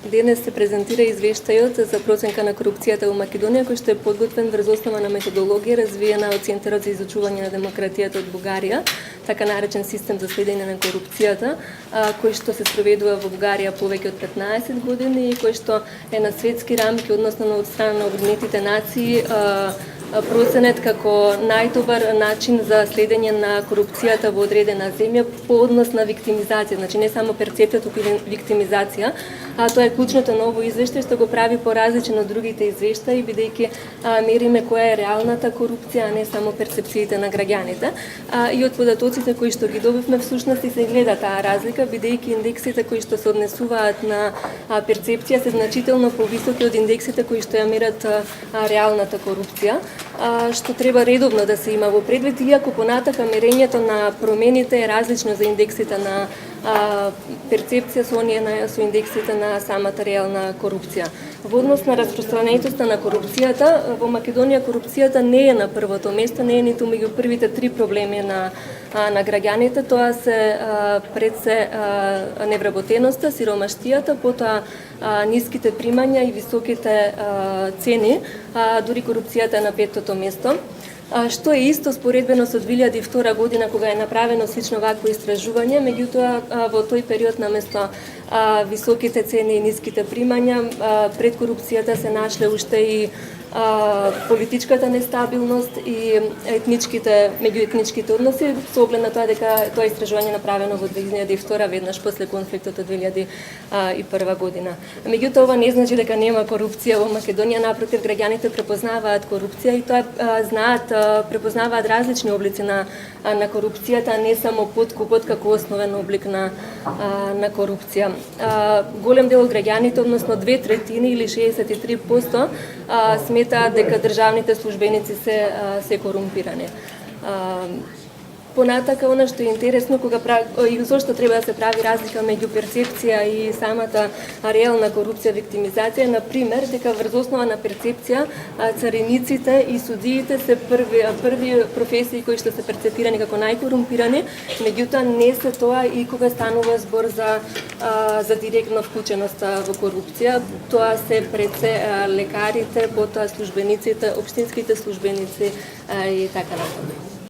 Денес се презентира извештајот за проценка на корупцијата во Македонија, кој што е подготвен врз основа на методологија развиена од Центарот за изучување на демократијата од Бугарија, така наречен систем за следење на корупцијата, кој што се спроведува во Бугарија повеќе од 15 години и кој што е на светски рамки, односно од страна на Обединетите нации, проценет како најдобар начин за следење на корупцијата во одредена земја по однос на виктимизација, значи не само перцепција, туку и виктимизација. Тоа е клучното ново извештај што го прави поразличен од другите извештаи, бидејќи мериме која е реалната корупција, а не само перцепциите на граѓаните. И од податоците кои што ги добивме всушност и се гледа таа разлика, бидејќи индексите кои што се однесуваат на перцепција се значително повисоки од индексите кои што ја мерат реалната корупција, што треба редовно да се има во предвид, иако понатака мерењето на промените е различно за индексите на перцепција со индексите на самата реална корупција. Во однос на распространетоста на корупцијата, во Македонија корупцијата не е на првото место, не е ниту меѓу првите три проблеми на граѓаните, тоа се пред се невработеноста, сиромаштијата, потоа ниските примања и високите цени, дури корупцијата е на петтото место. Што е исто споредбено со 2002 година кога е направено слично вакво истражување, меѓутоа во тој период наместо високите цени и ниските примања, пред корупцијата се нашле уште и политичката нестабилност и меѓуетничките односи, со оглед на тоа дека тоа истражување направено во 2002 веднаш после конфликтот од 2001 година. Меѓутоа ова не значи дека нема корупција во Македонија, напротив, граѓаните препознаваат корупција и тоа препознаваат различни облици на корупцијата, а не само подкупот како основен облик на корупција. Голем дел од граѓаните, односно 2/3 или 63%, сметаат дека државните службеници се корумпирани. Понатака, она што е интересно, и зошто треба да се прави разлика меѓу перцепција и самата реална корупција, виктимизација, например, дека врз основа на перцепција цариниците и судиите се први професии кои што се перцепирани како најкорумпирани, меѓутоа не се тоа и кога станува збор за директна вклученост во корупција. Тоа се пред се лекарите, потоа службениците, општинските службеници и така натаму.